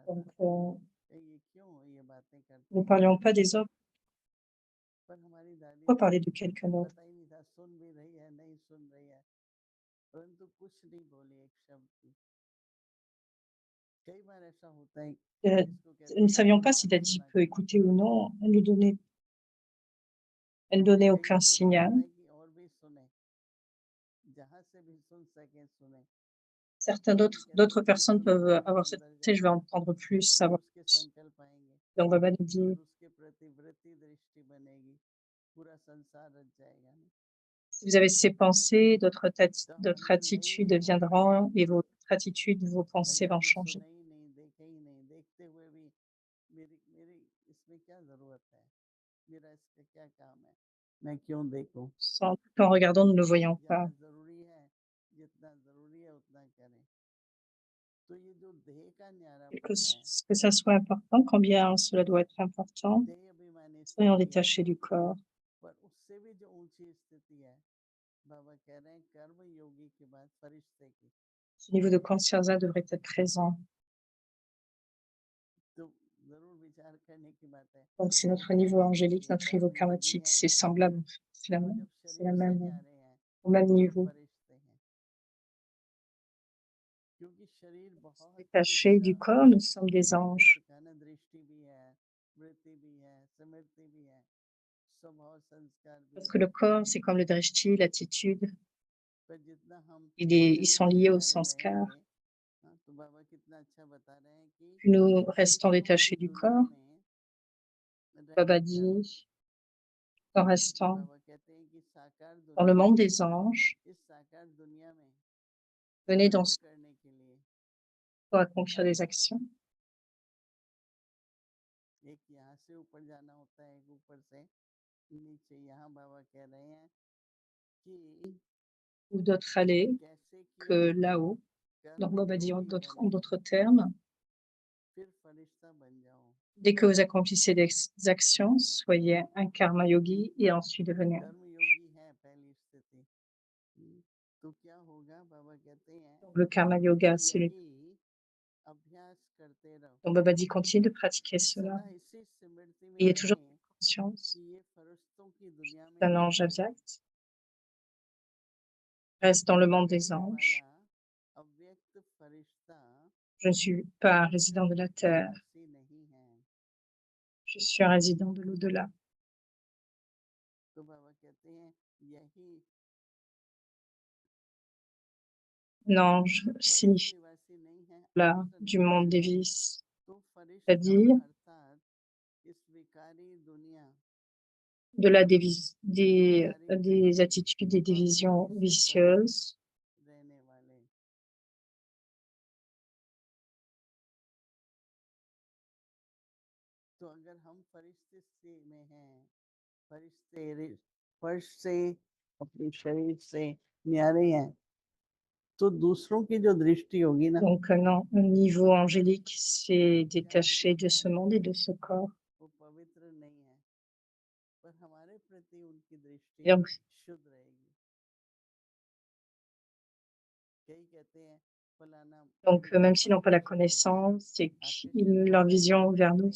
Donc, ne parlions pas des autres, pourquoi parler de quelqu'un d'autre? Euh, Nous ne savions pas si Daddy peut écouter ou non. Elle ne donnait aucun signal. Certaines d'autres personnes peuvent avoir cette pensée, je vais en prendre plus, savoir plus. Donc, Baba nous dit, si vous avez ces pensées, d'autres attitudes viendront et votre attitude, vos pensées vont changer. Tout en regardant, nous ne voyons pas. Que ça soit important, combien cela doit être important, soyons détachés du corps. Ce niveau de conscience devrait être présent. Donc, c'est notre niveau angélique, notre niveau karmatique, c'est semblable, c'est au même niveau. Détachés du corps, nous sommes des anges. Parce que le corps, c'est comme le drishti, l'attitude, ils sont liés au sanskar. Nous restons détachés du corps. Baba dit, en restant dans le monde des anges, venez dans ce pour accomplir des actions. Ou d'autres aller que là-haut. Donc Baba dit en d'autres termes, dès que vous accomplissez des actions, soyez un karma yogi et ensuite devenez un. Le karma yoga, c'est le. Donc Baba dit continue de pratiquer cela. Ayez toujours conscience d'un ange avyakt. Reste dans le monde des anges. Je ne suis pas un résident de la terre. Je suis un résident de l'au-delà. L'ange signifie là du monde des vices, c'est-à-dire de là des attitudes et des visions vicieuses. Donc non, un niveau angélique, c'est détaché de ce monde et de ce corps. Donc même s'ils n'ont pas la connaissance, leur vision vers nous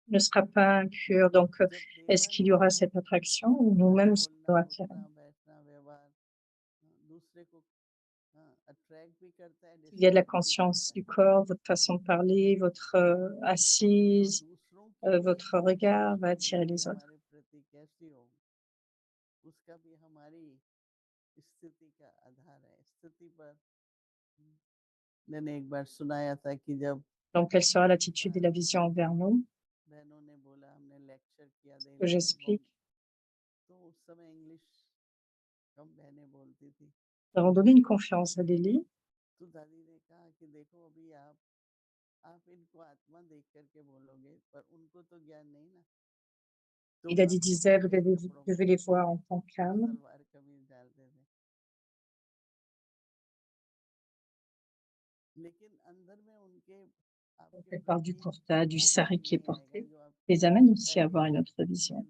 ne sera pas pure. Donc, est-ce qu'il y aura cette attraction ou nous-mêmes sommes attirés? Il y a de la conscience du corps, votre façon de parler, votre assise, votre regard va attirer les autres. Donc, quelle sera l'attitude et la vision envers nous? Ce que j'explique. Nous avons donné une conférence à Delhi. Il a dit, disait, vous devez les voir en tant qu'âme. Elle parle du kurta, du sari qui est porté, les amène aussi à avoir une autre vision.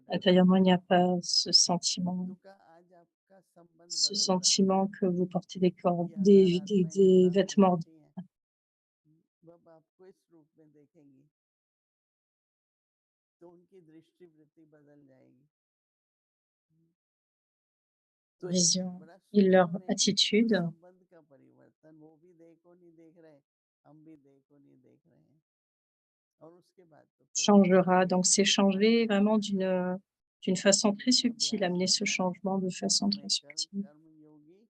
Intérieurement, il n'y a pas ce sentiment. ce sentiment que vous portez des vêtements. वो अब आपको इस रूप में देखेंगी तो उनकी दृष्टि वृत्ति बदल जाएगी। तो एक Vision बड़ा et leur सूक्ष्म में attitude. संबंध का परिवर्तन, वो भी देखो नहीं देख रहे, हम भी देखो नहीं देख रहे हैं, और उसके बाद तो फिर Changera. Donc c'est changer vraiment d'une façon très subtile, अभ्यास amener ce करना है changement de façon हमें très subtile. कर्म योगी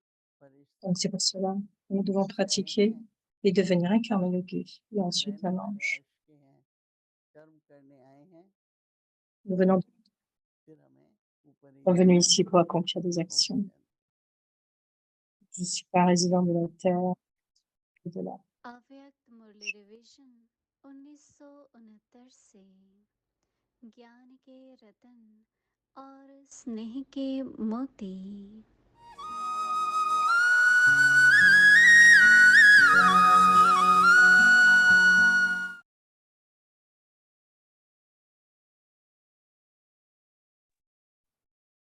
Donc c'est परिश्रम pour cela que nous devons कहे pratiquer हैं, et devenir un karma yogi et ensuite रहने un वाले ange. अर्श के हैं, कर्म करने आए हैं, Nous venons फिर हमें ऊपर ही sommes जाना venus है, ici pour accomplir des ऊपर actions. जाना। Je ne suis pas résident de la terre et de là. अव्यक्त मुरली रिवीजन 1969 से ज्ञान के रतन और स्नेह के मोती।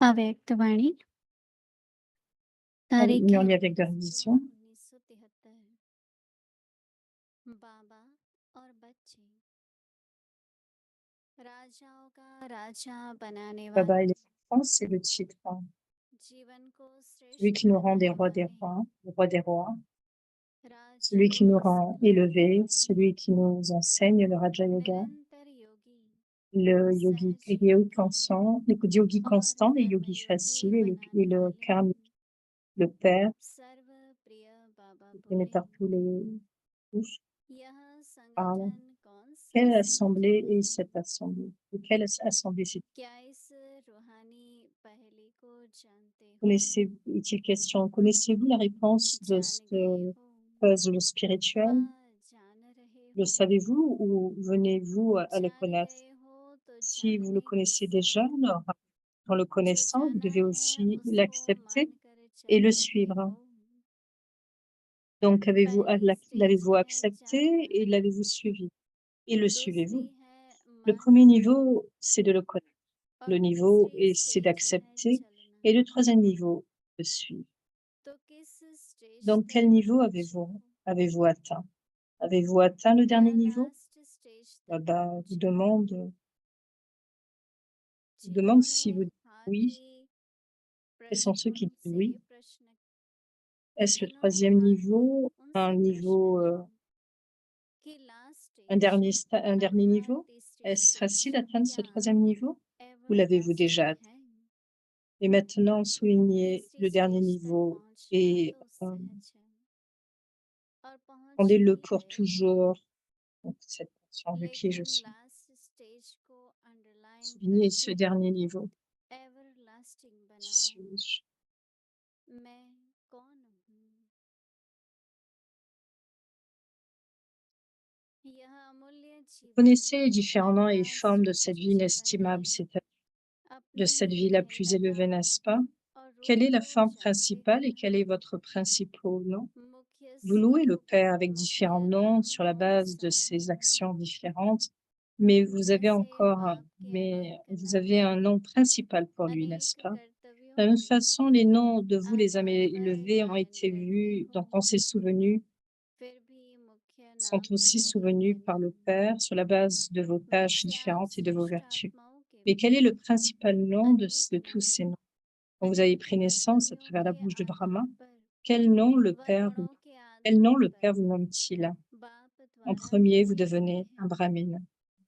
अव्यक्त वाणी तारीख है Murli avec de la vision. 1973। बाबा और बच्चे, राजाओं का राजा बनाने Baba वाले, et les enfants, c'est le titre, hein. जीवन को Celui श्रेष्ठ qui nous rend बनाने des वाले, rois, le roi des rois. Celui qui राजयोग nous rend सिखाने élevés, वाले, celui qui nous enseigne le Raja Yoga, निरंतर योगी, le सहज yogi योगी constant, le yogi और constant, les yogis कर्मयोगी faciles et बनाने le वाले, karmique, le père, सर्व प्रिय बाबा aimé बोले, par tous. यह Parle. संगठन कौन सा Quelle संगठन assemblée est है? cette assemblée? De quelle assemblée c'est? क्या इस रूहानी पहली को जानते हो? Est-il question, connaissez-vous la réponse de जान ce गए हो puzzle व spirituel? जान रहे Le हो? savez-vous ou venez-vous à le जान connaître? गए हो तो Si vous le जानने के connaissez déjà, साथ alors en le जो connaissant, vous जाना devez है aussi उसको l'accepter मानकर et चल le रहे suivre. हो। Donc, पहली स्टेज l'avez-vous है accepté et जानना, l'avez-vous suivi? Et le दूसरी suivez-vous? है Le premier मानना niveau, c'est de le connaître. और Le niveau, तीसरी c'est स्टेज है d'accepter. चलना। Et le troisième niveau, de suivre. तो किस स्टेज Donc, तक quel niveau पहुंचे हो? avez-vous atteint? Avez-vous atteint le या dernier niveau? लास्ट स्टेज तक Baba vous पहुंचे? demande जिन्होंने si vous dites हाथ oui. ही Quels sont ceux प्रश्न qui disent उनसे oui? प्रश्न Est-ce le जिन्होंने troisième हाथ ही niveau, un उनसे प्रश्न niveau, लो कि last un stage un dernier अर्थात niveau? तीसरी Est-ce facile stage d'atteindre ce क्या troisième niveau? Ou l'avez-vous déjà everlasting atteint? है? Et maintenant, soulignez तीसरी le dernier स्टेज तक niveau पहुंचना et तो सहज है और पहुंच rendez-le भी pour गए, toujours. Donc, cette portion de qui je लेकिन suis. लास्ट स्टेज को अंडरलाइन Soulignez ce करके dernier niveau. एवरलास्टिंग Qui बनाओ। suis-je? मैं कौन हूँ? यह अमूल्य Vous जीवन connaissez les différents noms et अर्थात formes de cette श्रेष्ठ vie जीवन inestimable, के c'est-à-dire de अपने cette vie ही la plus élevée, भिन्नताओं n'est-ce pas? और Quelle रूप est la को forme जानते principale et हुए quel est votre principal nom? मुख्य Vous louez le स्वरूप Père avec différents मुख्य noms नाम sur la कौन base de सा है? ses actions différentes, mais जैसे बाप के अनेक vous avez नाम, un nom principal pour lui, अनेक n'est-ce pas? कर्तव्यों De la même में façon, les noms de vous, les âmes आधार पर élevées, ont गायन été करते vus, हो, dont on s'est souvenu, फिर भी मुख्य sont नाम तो aussi वही है souvenus par ना? le Père sur la base de vos tâches वैसे आप différentes et de vos श्रेष्ठ vertus. आत्माओं के Mais quel est भी le principal nom अनेक de tous ces नाम, noms? Quand vous avez अनेक pris naissance à कर्तव्यों travers la के bouche de आधार Brahma, पर quel nom व गुणों के quel आधार nom le पर Père vous nomme-t-il? बाप En द्वारा premier, vous किसे कहते devenez un हैं? brahmine.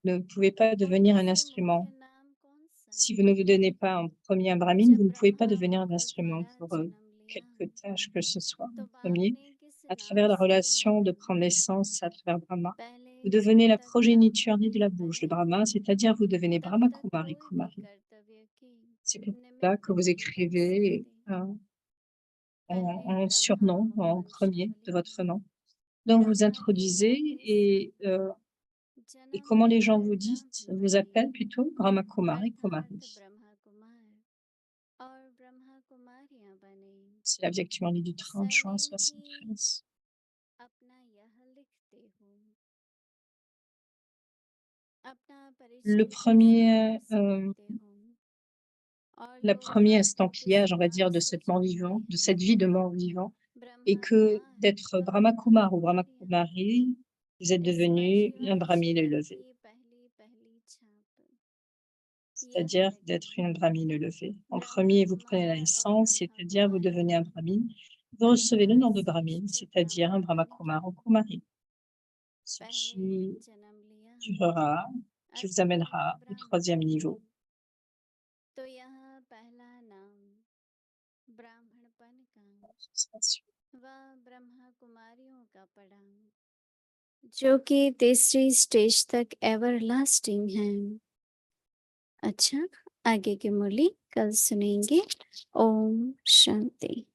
Vous ne pouvez pas devenir उनमें un से मुख्य instrument. नाम कौन सा Si है? vous ne vous donnez pas en premier un brahmine, जब vous ne pouvez pas Brahma devenir un मुख instrument द्वारा pour जन्म लिया quelque tâche que ce soit. तो En बाप premier, ने किस à नाम travers la से relation de बुलाया? prendre naissance à travers Brahma, पहले vous devenez जब la तक ब्रह्म progéniture née de la नहीं bouche de बने Brahma, c'est-à-dire vous devenez तब Brahma तक Kumari कोई भी Kumari. कर्तव्य की C'est pour cela निमित्त que vous नहीं बन écrivez सकते। un पहले ब्रह्मा surnom मुख en premier de वंशावली, votre nom. Donc vous Brahma के introduisez लाके से et जन्म comment les gens vous कर्ता disent, vous बने, appellent plutôt Brahma Kumari अर्थात Kumari. ब्रह्मा कुमार और ब्रह्मा कुमारियां बने। C'est la vie actuelle du 30 juin surname ही 73. अपना यह लिखते हो, अपना Le परिचय कैसे premier, कैसे लिखते हो और le जो premier आपको estampillage, on va शुरुआत dire, de से cette mort-vivant, de जानते cette vie de हैं mort-vivant, et ब्रह्मा que हुआ है d'être वह Brahma Kumar ou Brahma ब्रह्मचर्य Kumari, vous êtes इस devenu un वंशवत Brahmine जीवन élevé, की पहली पहली छाप यह c'est-à-dire d'être लगी une Brahmine élevée. En Brahma premier, vous prenez la Kumar और naissance, Brahma c'est-à-dire vous devenez un कुमारी Brahmine. Vous recevez le nom de Brahmine, श्रेष्ठ c'est-à-dire un Brahma ब्राह्मण Kumar ou Kumari, ce पहले qui जन्म लिया durera, qui vous असली amènera au ब्राह्मण troisième niveau. तो यह पहला नाम ब्राह्मणपन का वह ब्रह्मा कुमारियों का पड़ा जो कि तीसरी स्टेज तक एवरलास्टिंग है। अच्छा, आगे की मुरली कल सुनेंगे। ओम शांति।